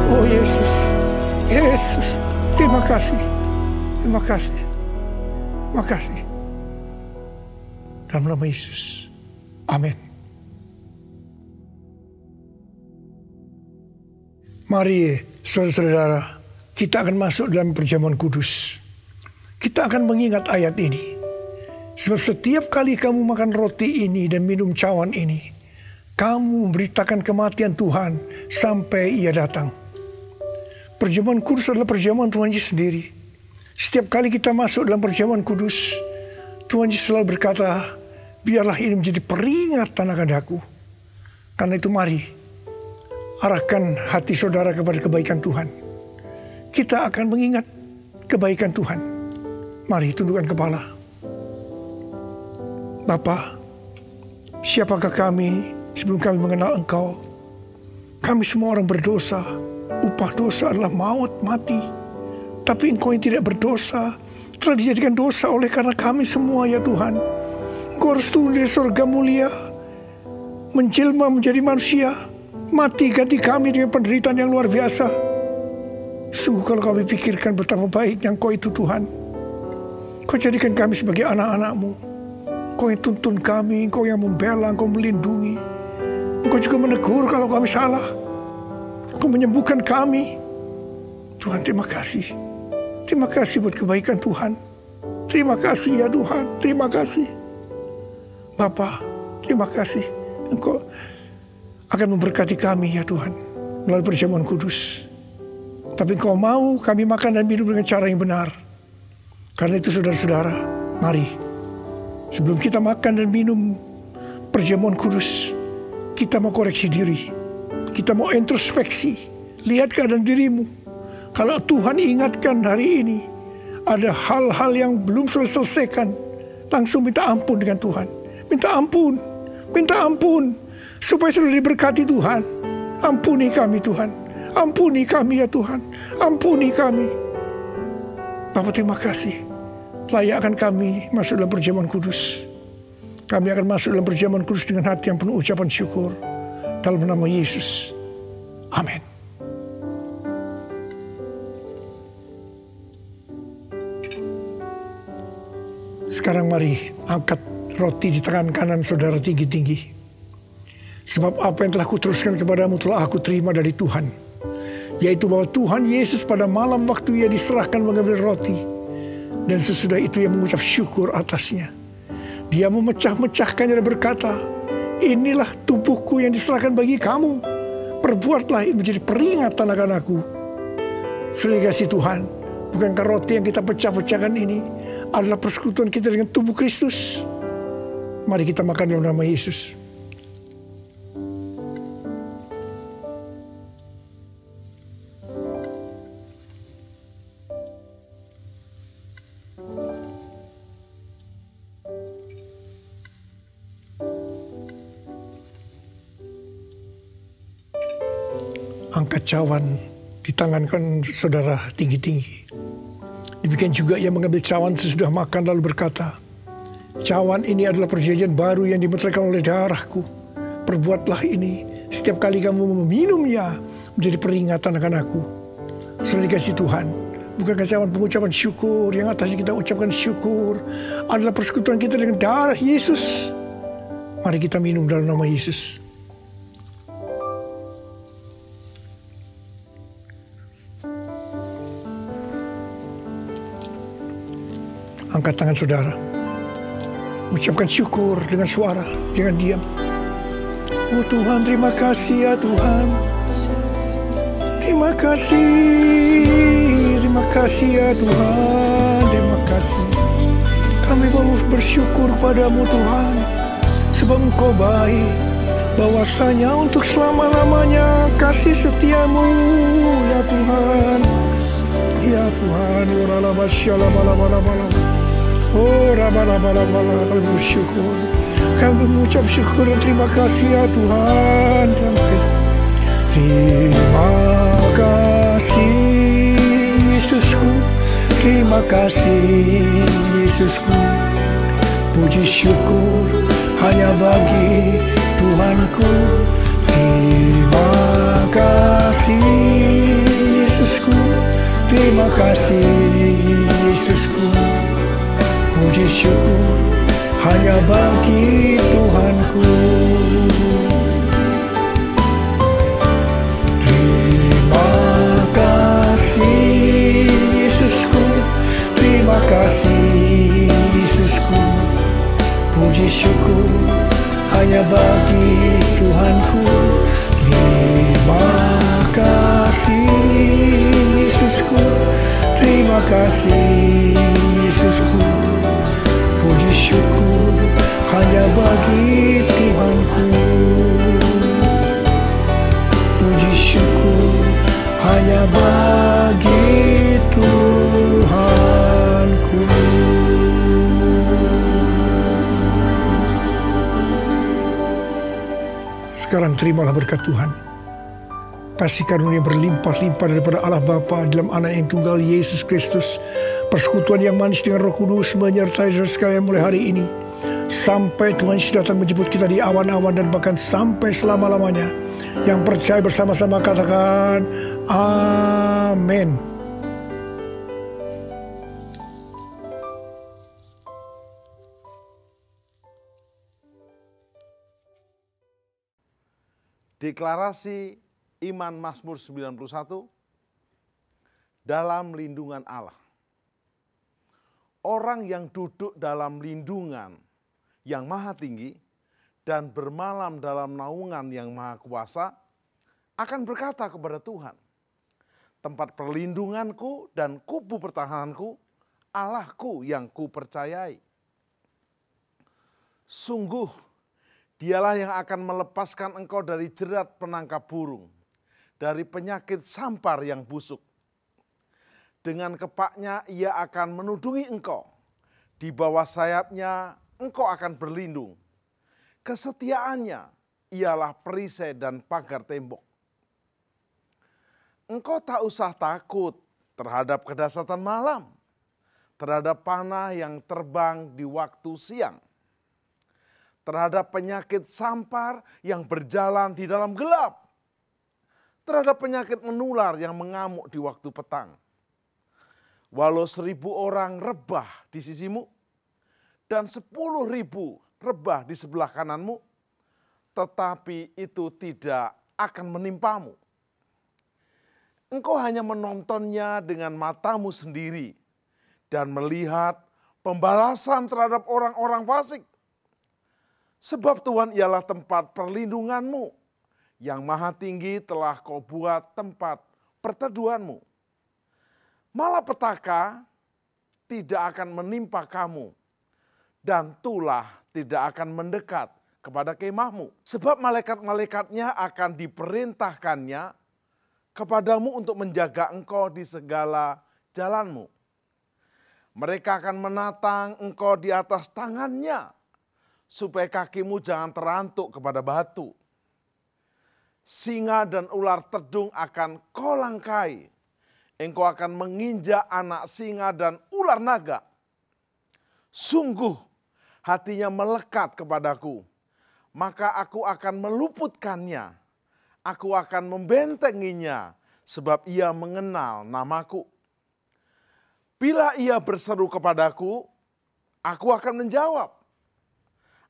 Oh Yesus, terima kasih. Dalam nama Yesus, amin. Mari saudara-saudara, kita akan masuk dalam perjamuan kudus. Kita akan mengingat ayat ini. Sebab setiap kali kamu makan roti ini dan minum cawan ini, kamu memberitakan kematian Tuhan sampai Ia datang. Perjamuan kudus adalah perjamuan Tuhan Yesus sendiri. Setiap kali kita masuk dalam perjamuan kudus, Tuhan Yesus selalu berkata, biarlah ini menjadi peringatan akan aku. Karena itu mari, arahkan hati saudara kepada kebaikan Tuhan. Kita akan mengingat kebaikan Tuhan. Mari tundukkan kepala. Bapa, siapakah kami sebelum kami mengenal Engkau? Kami semua orang berdosa. Upah dosa adalah maut, mati. Tapi Engkau yang tidak berdosa telah dijadikan dosa oleh karena kami semua, ya Tuhan. Engkau harus turun dari surga mulia, menjelma menjadi manusia, mati ganti kami dengan penderitaan yang luar biasa. Sungguh kalau kami pikirkan betapa baiknya Engkau itu, Tuhan. Engkau jadikan kami sebagai anak-anak-Mu. Engkau yang tuntun kami, Engkau yang membela, Engkau melindungi. Engkau juga menegur kalau kami salah. Engkau menyembuhkan kami. Tuhan, terima kasih. Terima kasih buat kebaikan Tuhan. Terima kasih ya Tuhan, terima kasih. Bapa, terima kasih. Engkau akan memberkati kami ya Tuhan. melalui perjamuan kudus. Tapi Engkau mau kami makan dan minum dengan cara yang benar. Karena itu saudara-saudara, mari sebelum kita makan dan minum perjamuan kudus, kita mau koreksi diri. Kita mau introspeksi. Lihat keadaan dirimu. Kalau Tuhan ingatkan hari ini, ada hal-hal yang belum selesaikan, langsung minta ampun dengan Tuhan. Minta ampun. Minta ampun. Supaya sudah diberkati Tuhan. Ampuni kami Tuhan. Ampuni kami ya Tuhan. Ampuni kami. Bapa, terima kasih. Layakkan kami masuk dalam perjamuan kudus. Kami akan masuk dalam perjamuan kudus dengan hati yang penuh ucapan syukur. Dalam nama Yesus. Amin. Sekarang mari angkat roti di tangan kanan saudara tinggi-tinggi. Sebab apa yang telah kuteruskan kepadamu telah aku terima dari Tuhan. Yaitu bahwa Tuhan Yesus pada malam waktu ia diserahkan mengambil roti. Dan sesudah itu ia mengucap syukur atasnya. Dia memecah-mecahkannya dan berkata, inilah tubuhku yang diserahkan bagi kamu. Perbuatlah ini menjadi peringatan akan aku. Saudara kasih Tuhan, bukankah roti yang kita pecah-pecahkan ini adalah persekutuan kita dengan tubuh Kristus? Mari kita makan dalam nama Yesus. Angkat cawan di tangan kan saudara tinggi-tinggi. Demikian juga ia mengambil cawan sesudah makan lalu berkata, cawan ini adalah perjanjian baru yang dimeteraikan oleh darahku. Perbuatlah ini setiap kali kamu meminumnya menjadi peringatan akan aku. Saudara dikasih Tuhan, bukankah cawan pengucapan syukur yang atasnya kita ucapkan syukur adalah persekutuan kita dengan darah Yesus? Mari kita minum dalam nama Yesus. Angkat tangan saudara. Ucapkan syukur dengan suara. Jangan diam. Oh Tuhan, terima kasih ya Tuhan. Terima kasih. Terima kasih ya Tuhan. Terima kasih. Kami mau bersyukur padamu Tuhan. Sebab Engkau baik. Bahwasanya untuk selama-lamanya kasih setiamu ya Tuhan. Ya Tuhan. Oh, rabala-bala-bala, kami bersyukur. Kami mengucap syukur dan terima kasih ya Tuhan. Terima kasih Yesusku. Terima kasih Yesusku. Puji syukur hanya bagi Tuhanku. Terima kasih Yesusku. Terima kasih Yesusku. Puji syukur hanya bagi Tuhanku. Terima kasih Yesusku. Terima kasih Yesusku. Puji syukur hanya bagi Tuhanku. Terima kasih Yesusku. Terima kasih Yesusku. Puji syukur hanya bagi Tuhanku. Puji syukur hanya bagi Tuhanku. Sekarang terimalah berkat Tuhan. Kasih karunia berlimpah-limpah daripada Allah Bapa dalam Anak yang tunggal Yesus Kristus. Persekutuan yang manis dengan Roh Kudus menyertai saudara sekalian mulai hari ini. Sampai Tuhan Yesus datang menjemput kita di awan-awan dan bahkan sampai selama-lamanya. Yang percaya bersama-sama katakan amin. Deklarasi Iman Mazmur 91 dalam lindungan Allah. Orang yang duduk dalam lindungan yang maha tinggi dan bermalam dalam naungan yang maha kuasa akan berkata kepada Tuhan, tempat perlindunganku dan kubu pertahananku, Allahku yang kupercayai. Sungguh, Dialah yang akan melepaskan engkau dari jerat penangkap burung, dari penyakit sampar yang busuk. Dengan kepaknya ia akan menudungi engkau, di bawah sayapnya engkau akan berlindung. Kesetiaannya ialah perisai dan pagar tembok. Engkau tak usah takut terhadap kedahsyatan malam, terhadap panah yang terbang di waktu siang, terhadap penyakit sampar yang berjalan di dalam gelap, terhadap penyakit menular yang mengamuk di waktu petang. Walau 1.000 orang rebah di sisimu, dan 10.000 rebah di sebelah kananmu, tetapi itu tidak akan menimpamu. Engkau hanya menontonnya dengan matamu sendiri, dan melihat pembalasan terhadap orang-orang fasik. Sebab Tuhan ialah tempat perlindunganmu, yang maha tinggi telah kau buat tempat perteduhanmu. Malapetaka tidak akan menimpa kamu, dan tulah tidak akan mendekat kepada kemahmu. Sebab malaikat-malaikatnya akan diperintahkannya kepadamu untuk menjaga engkau di segala jalanmu. Mereka akan menatang engkau di atas tangannya, supaya kakimu jangan terantuk kepada batu. Singa dan ular tedung akan kau langkai. Engkau akan menginjak anak singa dan ular naga. Sungguh hatinya melekat kepadaku, maka aku akan meluputkannya. Aku akan membentenginya, sebab ia mengenal namaku. Bila ia berseru kepadaku, aku akan menjawab.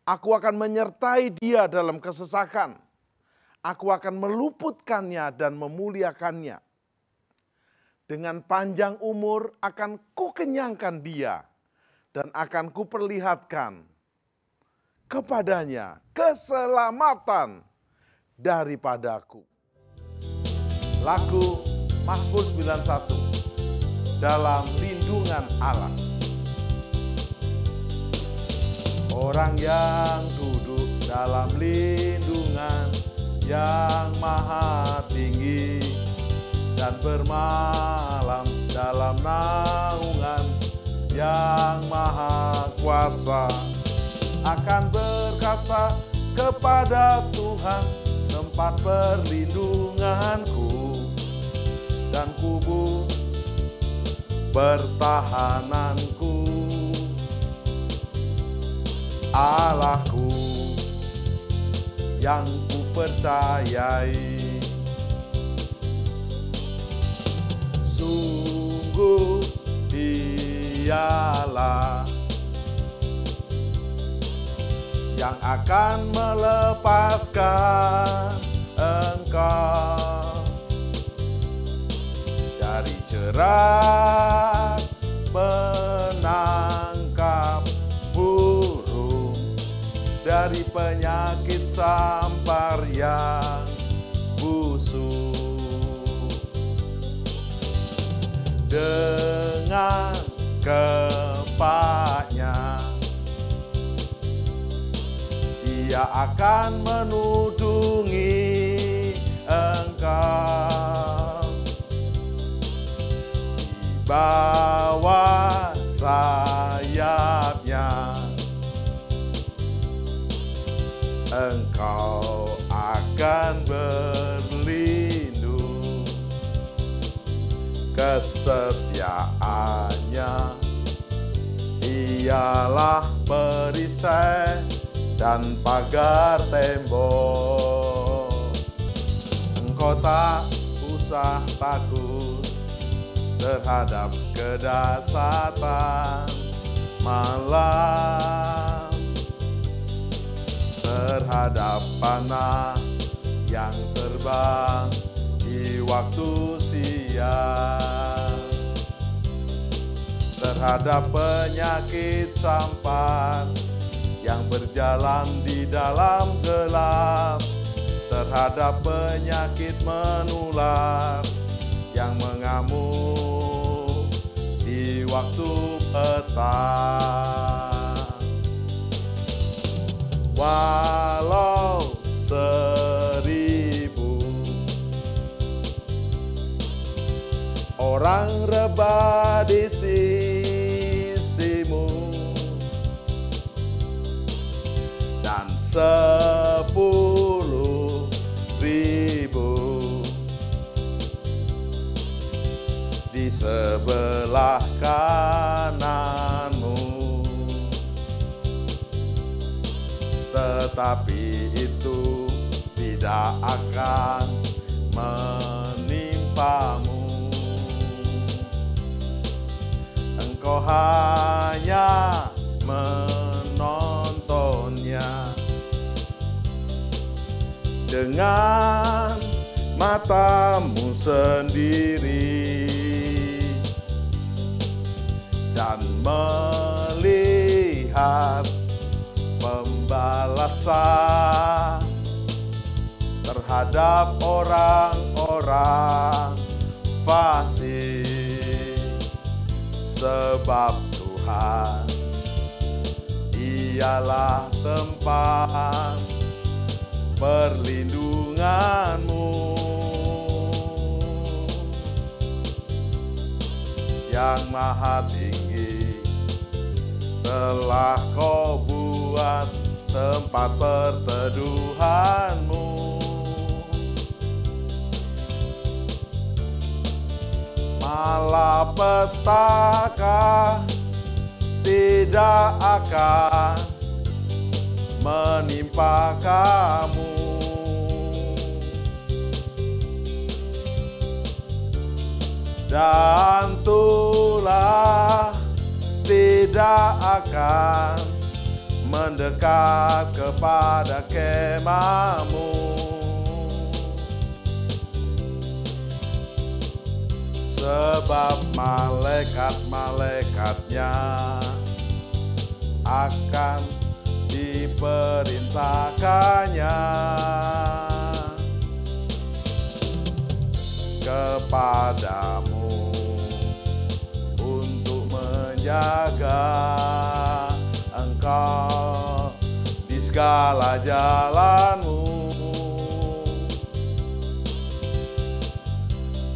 Aku akan menyertai dia dalam kesesakan. Aku akan meluputkannya dan memuliakannya. Dengan panjang umur akan kukenyangkan dia, dan akan kuperlihatkan kepadanya keselamatan daripadaku. Lagu Mazmur 91, dalam lindungan Allah. Orang yang duduk dalam lindungan yang maha tinggi, dan bermalam dalam naungan yang maha kuasa, akan berkata kepada Tuhan, tempat perlindunganku dan kubu pertahananku, Allahku yang kupercayai. Sungguh Dialah yang akan melepaskan engkau dari jerat penangkap burung, dari penyakit sampar yang busuk. Dengan kepaknya Ia akan menudungi engkau, di bawah sayapnya engkau akan berlindung. Kesetiaannya ialah perisai dan pagar tembok. Engkau tak usah takut terhadap kedahsyatan malam, terhadap panah yang terbang di waktu siang, terhadap penyakit sampar yang berjalan di dalam gelap, terhadap terhadap penyakit menular yang mengamuk di waktu petang. Walau 1000 orang rebah di sisimu dan 10.000 di sebelah kananmu, tetapi itu tidak akan menimpamu. Engkau hanya menontonnya dengan matamu sendiri dan melihat pembalasan terhadap orang-orang fasik, sebab Tuhan ialah tempat perlindunganmu. Yang Maha Tinggi telah Kau buat tempat perteduhanmu. Malapetaka tidak akan menimpa kamu. Dan tulah tidak akan mendekat kepada kemahmu. Sebab malaikat-malaikatnya akan diperintahkannya kepadamu untuk menjaga engkau di segala jalanmu.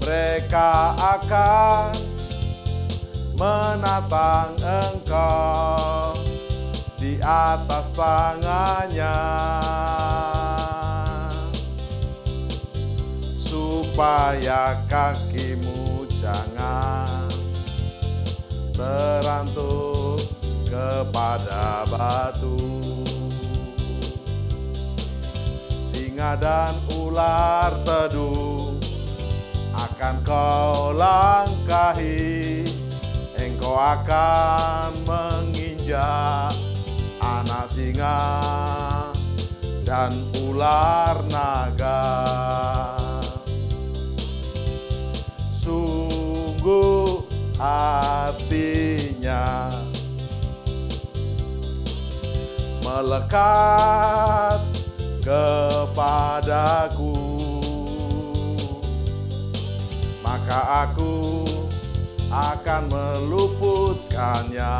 Mereka akan menatang engkau di atas tangannya, supaya kakimu jangan terantuk kepada batu. Singa dan ular teduh akan kau langkahi, engkau akan menginjak anak singa dan ular naga. Sungguh hatinya melekat kepadaku, maka aku akan meluputkannya.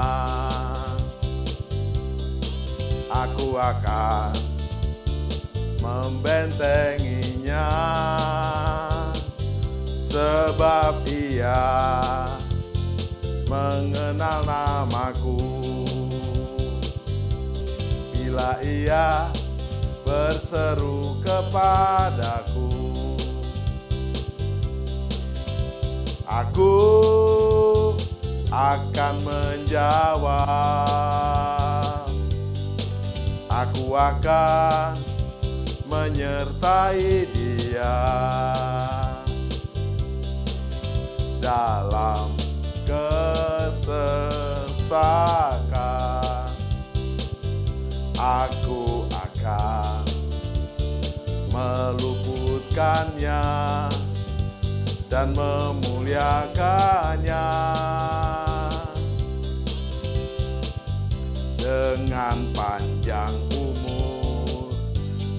Aku akan membentenginya, sebab ia mengenal namaku. Bila ia berseru kepadaku, aku akan menjawab. Aku akan menyertai dia dalam kesesakan. Aku akan meluputkannya dan memuliakannya. Dengan panjang umur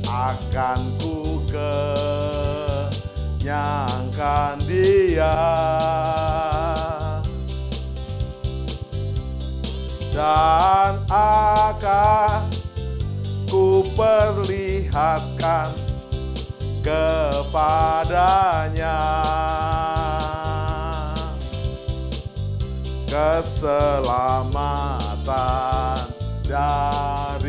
akan ku kenyangkan dia, dan akan ku perlihatkan kepadanya keselamatan daripada